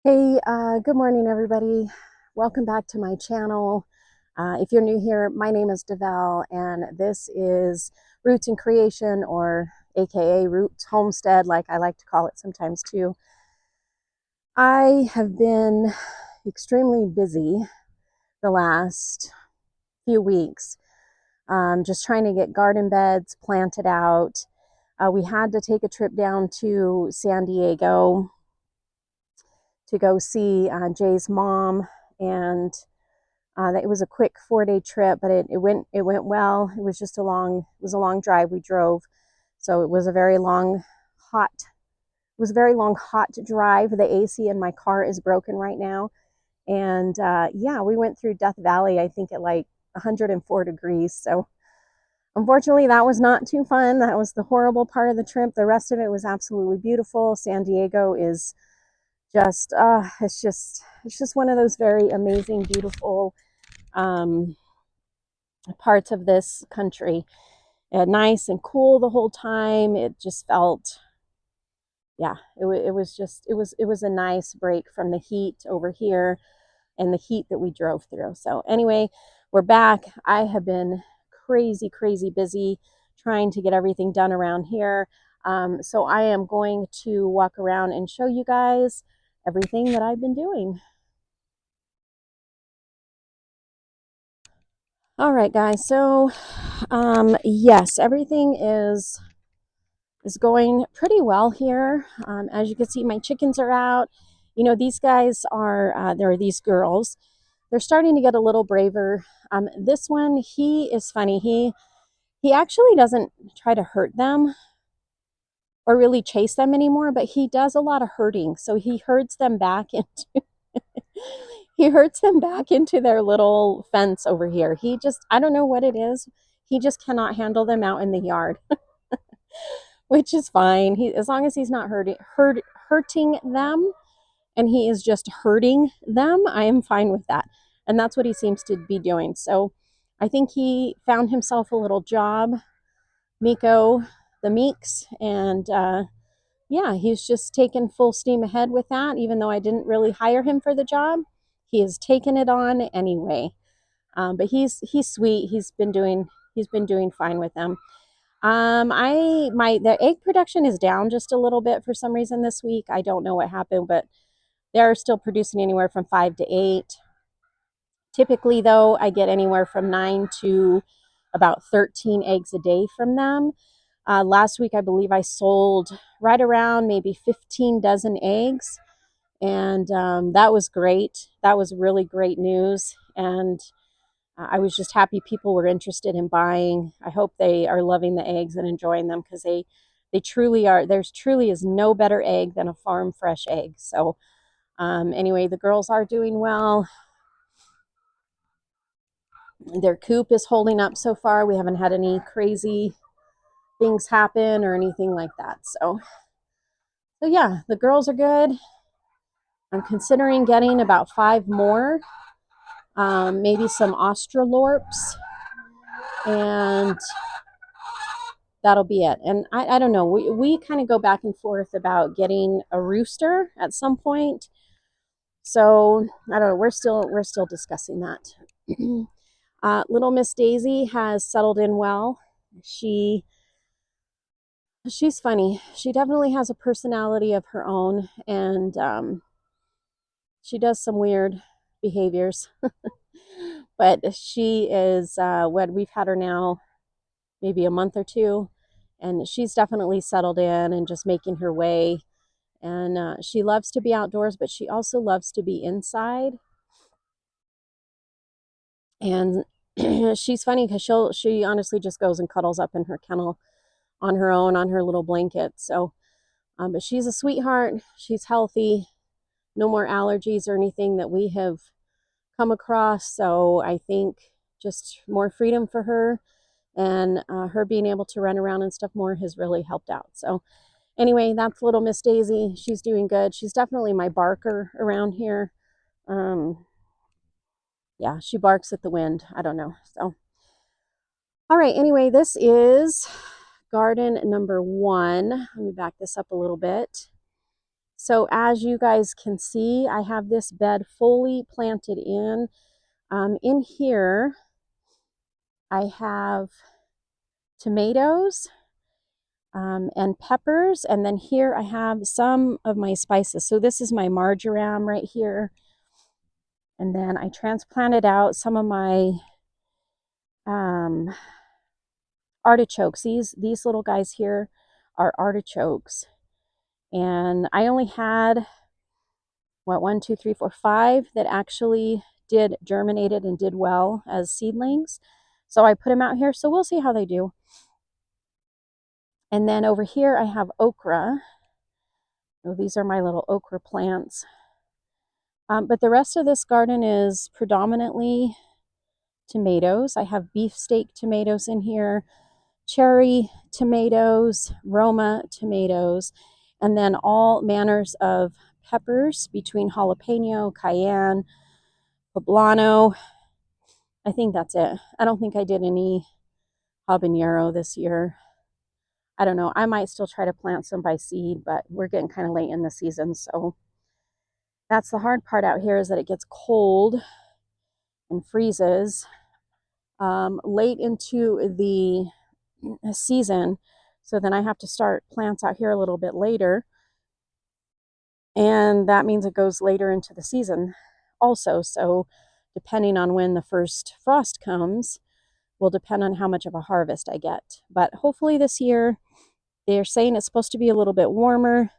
Hey, good morning, everybody. Welcome back to my channel. If you're new here, my name is Devel, and this is Roots and Creation, or AKA Roots Homestead, like I like to call it sometimes too. I have been extremely busy the last few weeks, just trying to get garden beds planted out. We had to take a trip down to San Diego to go see Jay's mom, and it was a quick 4-day trip, but it went well. It was just a long drive we drove, so it was a very long, hot. It was a very long, hot drive. The AC in my car is broken right now, and yeah, we went through Death Valley. I think at like 104 degrees. So unfortunately, that was not too fun. That was the horrible part of the trip. The rest of it was absolutely beautiful. San Diego is it's just one of those very amazing, beautiful um, parts of this country. Nice and cool the whole time. It just felt, yeah, it was a nice break from the heat over here and the heat that we drove through. So anyway, we're back. I have been crazy, crazy busy trying to get everything done around here. So I am going to walk around and show you guys everything that I've been doing. All right, guys. So, yes, everything is going pretty well here. As you can see, my chickens are out. You know, these guys are there are these girls. They're starting to get a little braver. This one, he is funny. He actually doesn't try to hurt them or really chase them anymore, but he does a lot of herding. So he herds them back into he herds them back into their little fence over here. He just, I don't know what it is. He just cannot handle them out in the yard, which is fine. As long as he's not hurting them, and he is just hurting them, I am fine with that. And that's what he seems to be doing. So I think he found himself a little job, Miko the Meeks, and yeah, he's just taken full steam ahead with that. Even though I didn't really hire him for the job, he has taken it on anyway. But he's sweet. He's been doing fine with them. The egg production is down just a little bit for some reason this week. I don't know what happened, but they're still producing anywhere from 5 to 8. Typically, though, I get anywhere from 9 to about 13 eggs a day from them. Last week, I believe I sold right around maybe 15 dozen eggs, and that was great. That was really great news, and I was just happy people were interested in buying. I hope they are loving the eggs and enjoying them, because they truly are. There's truly is no better egg than a farm fresh egg. So anyway, the girls are doing well. Their coop is holding up so far. We haven't had any crazy things happen or anything like that. So yeah, the girls are good. I'm considering getting about 5 more, maybe some Australorps, and that'll be it. And I don't know. We kind of go back and forth about getting a rooster at some point. So I don't know. We're still discussing that. Little Miss Daisy has settled in well. She she's funny. She definitely has a personality of her own, and she does some weird behaviors. But she is what we've had her now maybe a month or two, and she's definitely settled in and just making her way. And she loves to be outdoors, but she also loves to be inside. And she's funny because she honestly just goes and cuddles up in her kennel on her own, on her little blanket. So, but she's a sweetheart. She's healthy. No more allergies or anything that we have come across. So I think just more freedom for her, and her being able to run around and stuff more has really helped out. So anyway, that's little Miss Daisy. She's doing good. She's definitely my barker around here. Um, yeah, she barks at the wind. I don't know. So, all right. Anyway, this is garden number 1. Let me back this up a little bit. So as you guys can see, I have this bed fully planted in. In here, I have tomatoes and peppers, and then here I have some of my spices. So this is my marjoram right here, and then I transplanted out some of my artichokes. These little guys here are artichokes, and I only had what, 1, 2, 3, 4, 5 that actually germinated and did well as seedlings. So I put them out here. So we'll see how they do. And then over here I have okra. So these are my little okra plants. But the rest of this garden is predominantly tomatoes. I have beefsteak tomatoes in here, cherry tomatoes, Roma tomatoes, and then all manners of peppers between jalapeno, cayenne, poblano. I think that's it. I don't think I did any habanero this year. I don't know. I might still try to plant some by seed, but we're getting kind of late in the season. So that's the hard part out here, is that it gets cold and freezes late into the season. So then I have to start plants out here a little bit later. And that means it goes later into the season also. So depending on when the first frost comes will depend on how much of a harvest I get. But hopefully this year, they're saying it's supposed to be a little bit warmer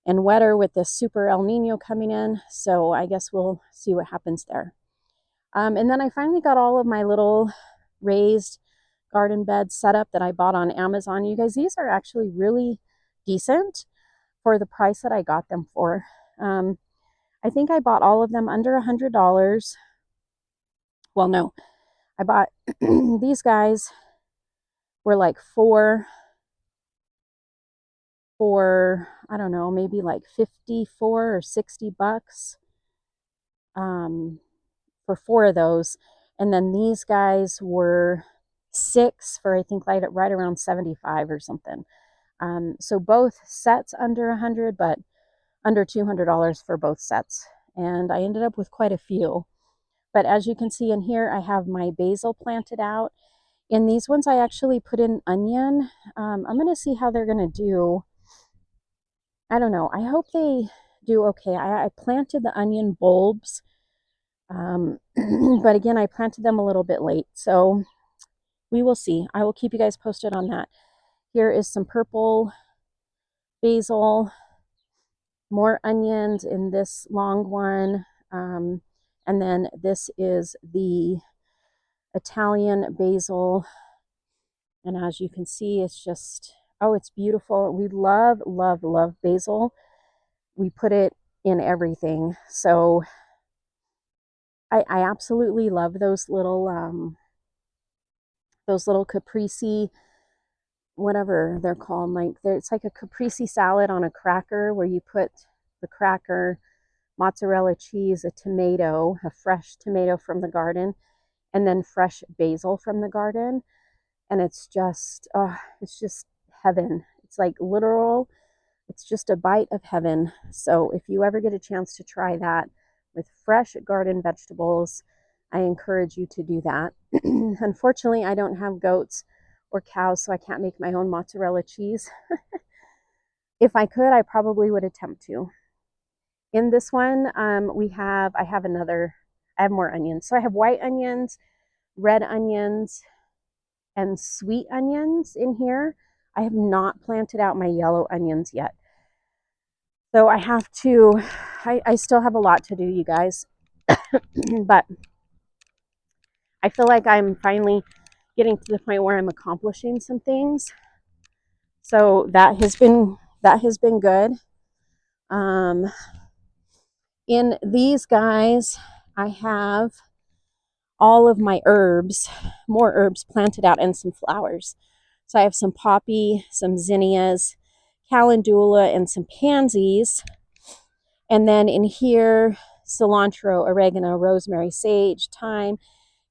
and wetter with this super El Nino coming in. So I guess we'll see what happens there. And then I finally got all of my little raised garden beds set up that I bought on Amazon. You guys, these are actually really decent for the price that I got them for. I think I bought all of them under $100. Well, no, I bought these guys were like for I don't know, maybe like 54 or 60 bucks for 4 of those. And then these guys were 6 for I think like right around 75 or something. So both sets under 100, but under $200 for both sets. And I ended up with quite a few. But as you can see in here, I have my basil planted out. In these ones, I actually put in onion. I'm going to see how they're going to do. I don't know. I hope they do okay. I planted the onion bulbs. But again, I planted them a little bit late. So we will see. I will keep you guys posted on that. Here is some purple basil, more onions in this long one. And then this is the Italian basil. And as you can see, it's just, oh, it's beautiful. We love, love, love basil. We put it in everything. So I absolutely love those little caprese, whatever they're called. Like it's like a caprese salad on a cracker, where you put the cracker, mozzarella cheese, a tomato, a fresh tomato from the garden, and then fresh basil from the garden. And it's just heaven. It's like literal, it's just a bite of heaven. So if you ever get a chance to try that with fresh garden vegetables, I encourage you to do that. Unfortunately, I don't have goats or cows, so I can't make my own mozzarella cheese. If I could, I probably would attempt to. In this one, I have more onions. So I have white onions, red onions, and sweet onions in here. I have not planted out my yellow onions yet. So I still have a lot to do, you guys. But I feel like I'm finally getting to the point where I'm accomplishing some things. So that has been good. In these guys, I have all of my herbs, more herbs planted out, and some flowers. So I have some poppy, some zinnias, calendula, and some pansies. And then in here, cilantro, oregano, rosemary, sage, thyme,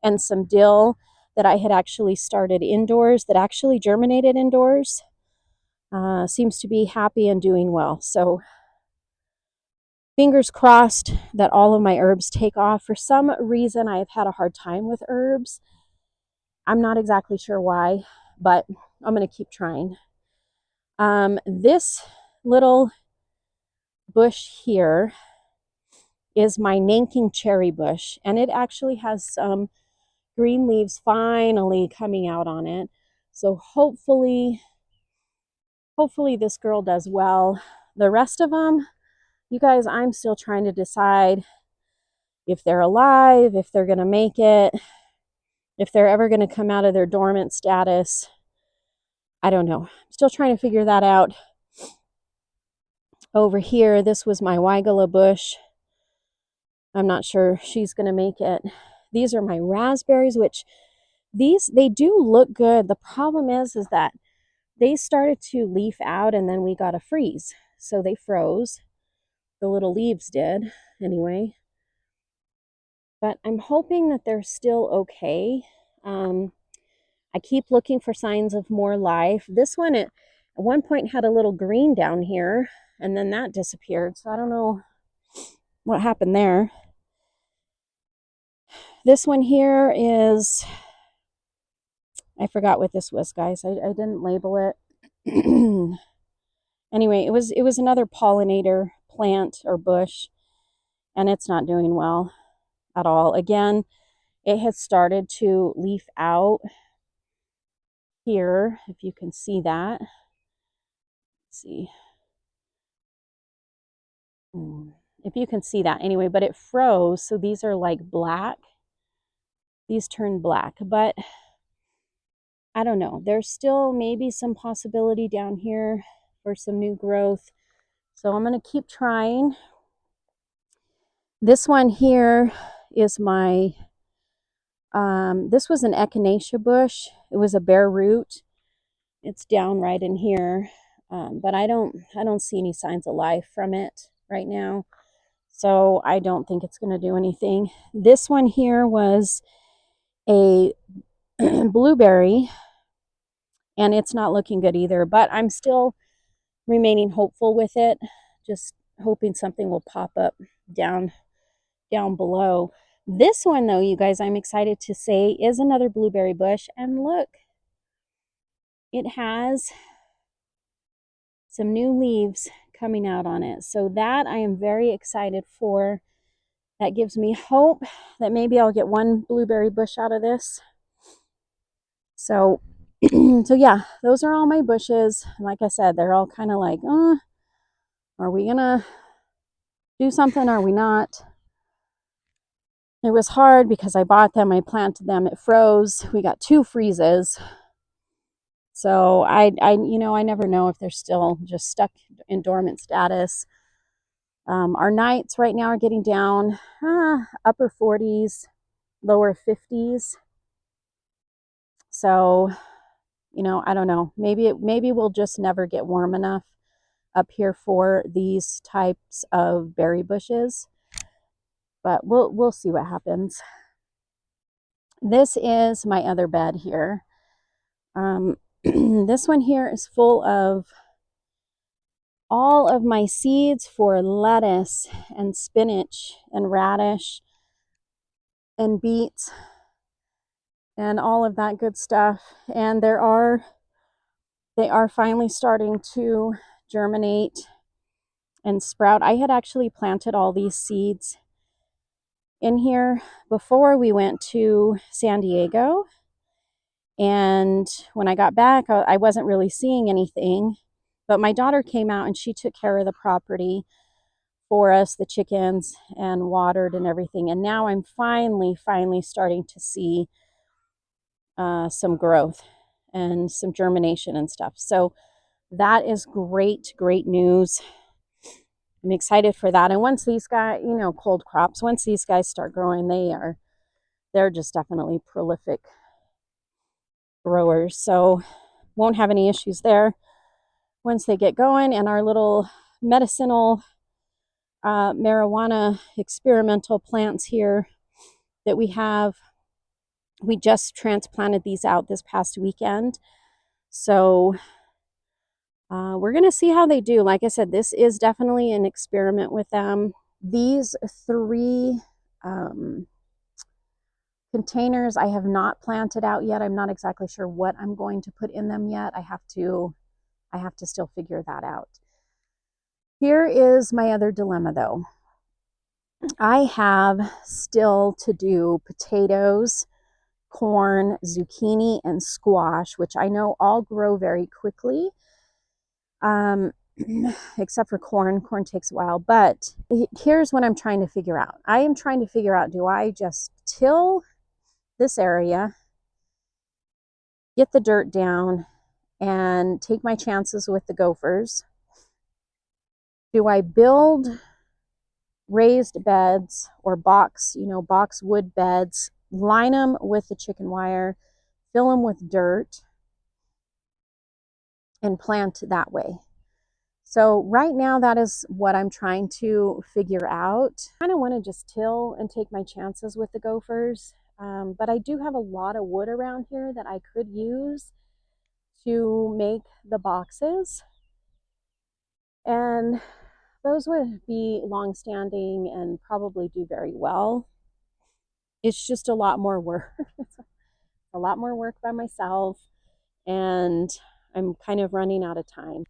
and some dill that I had actually started indoors, that actually germinated indoors. Seems to be happy and doing well. So fingers crossed that all of my herbs take off. For some reason, I've had a hard time with herbs. I'm not exactly sure why, but I'm going to keep trying. This little bush here is my Nanking cherry bush, and it actually has some green leaves finally coming out on it. So hopefully this girl does well. The rest of them, you guys, I'm still trying to decide if they're alive, if they're going to make it, if they're ever going to come out of their dormant status. I don't know. I'm still trying to figure that out. Over here, this was my Weigela bush. I'm not sure she's going to make it. These are my raspberries, which they do look good. The problem is that they started to leaf out and then we got a freeze. So they froze. The little leaves did anyway. But I'm hoping that they're still okay. I keep looking for signs of more life. This one at one point had a little green down here and then that disappeared. So I don't know what happened there. This one here is, I forgot what this was, guys. I didn't label it. Anyway, it was another pollinator plant or bush, and it's not doing well at all. Again, it has started to leaf out here, if you can see that. Let's see. If you can see that. Anyway, but it froze, so these are like black. These turned black, but I don't know. There's still maybe some possibility down here for some new growth. So I'm going to keep trying. This one here is my, this was an echinacea bush. It was a bare root. It's down right in here. But I don't see any signs of life from it right now. So I don't think it's going to do anything. This one here was a blueberry, and it's not looking good either, but I'm still remaining hopeful with it, just hoping something will pop up down below. This one, though, you guys, I'm excited to say is another blueberry bush, and look, it has some new leaves coming out on it. So that I am very excited for. That gives me hope that maybe I'll get one blueberry bush out of this. So so yeah, those are all my bushes. Like I said, they're all kind of like, are we gonna do something? Are we not? It was hard because I bought them, I planted them, it froze. We got 2 freezes. So I never know if they're still just stuck in dormant status. Our nights right now are getting down upper 40s, lower 50s. So, I don't know. Maybe we'll just never get warm enough up here for these types of berry bushes. But we'll see what happens. This is my other bed here. This one here is full of all of my seeds for lettuce and spinach and radish and beets and all of that good stuff. And they are finally starting to germinate and sprout. I had actually planted all these seeds in here before we went to San Diego. And when I got back, I wasn't really seeing anything. But my daughter came out and she took care of the property for us, the chickens, and watered and everything. And now I'm finally starting to see some growth and some germination and stuff. So that is great news. I'm excited for that. And once these guys, cold crops, once these guys start growing, they're just definitely prolific growers. So won't have any issues there once they get going. And our little medicinal marijuana experimental plants here that we have, we just transplanted these out this past weekend. So we're going to see how they do. Like I said, this is definitely an experiment with them. These three containers I have not planted out yet. I'm not exactly sure what I'm going to put in them yet. I have to still figure that out. Here is my other dilemma though. I have still to do potatoes, corn, zucchini, and squash, which I know all grow very quickly. Except for corn. Corn takes a while, but here's what I'm trying to figure out. I am trying to figure out, do I just till this area, get the dirt down, and take my chances with the gophers? Do I build raised beds or box wood beds, line them with the chicken wire, fill them with dirt, and plant that way? So right now, that is what I'm trying to figure out. I kind of want to just till and take my chances with the gophers. But I do have a lot of wood around here that I could use to make the boxes. And those would be long-standing and probably do very well. It's just a lot more work. A lot more work by myself, and I'm kind of running out of time.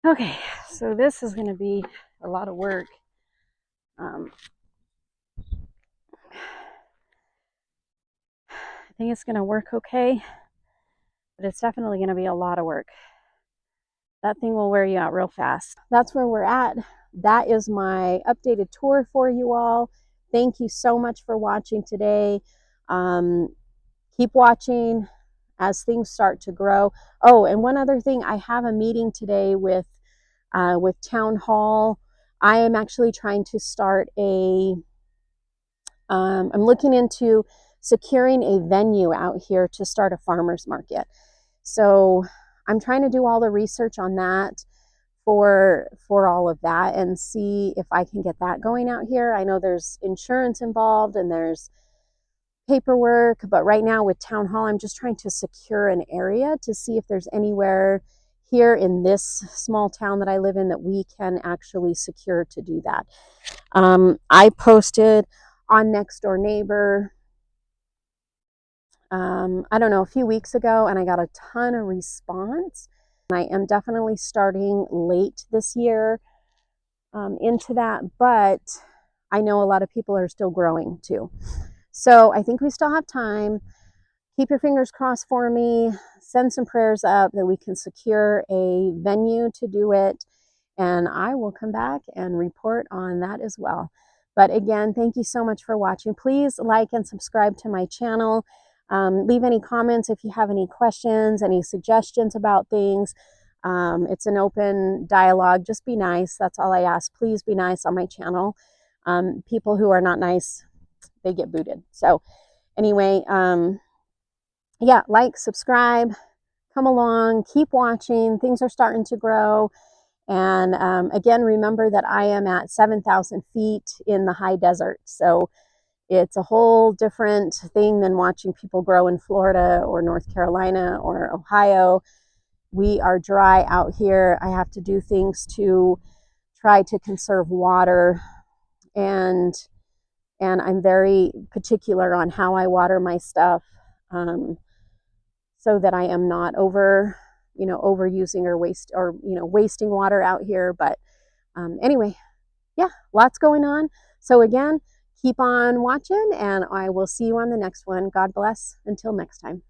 Okay, so this is going to be a lot of work. I think it's going to work okay, but it's definitely going to be a lot of work. That thing will wear you out real fast. That's where we're at. That is my updated tour for you all. Thank you so much for watching today. Keep watching as things start to grow. Oh, and one other thing, I have a meeting today with Town Hall. I am actually trying to start I'm looking into securing a venue out here to start a farmer's market. So I'm trying to do all the research on that for all of that and see if I can get that going out here. I know there's insurance involved and there's paperwork, but right now with Town Hall, I'm just trying to secure an area to see if there's anywhere here in this small town that I live in that we can actually secure to do that. I posted on Nextdoor Neighbor, I don't know, a few weeks ago, and I got a ton of response. I am definitely starting late this year into that, but I know a lot of people are still growing too. So I think we still have time. Keep your fingers crossed for me. Send some prayers up that we can secure a venue to do it. And I will come back and report on that as well. But again, thank you so much for watching. Please like and subscribe to my channel. Leave any comments if you have any questions, any suggestions about things. It's an open dialogue. Just be nice. That's all I ask. Please be nice on my channel. People who are not nice, they get booted. So anyway, yeah, like, subscribe, come along, keep watching. Things are starting to grow. And again, remember that I am at 7,000 feet in the high desert. So it's a whole different thing than watching people grow in Florida or North Carolina or Ohio. We are dry out here. I have to do things to try to conserve water, and I'm very particular on how I water my stuff, so that I am not overusing or wasting water out here. But anyway, yeah, lots going on. So again, keep on watching, and I will see you on the next one. God bless. Until next time.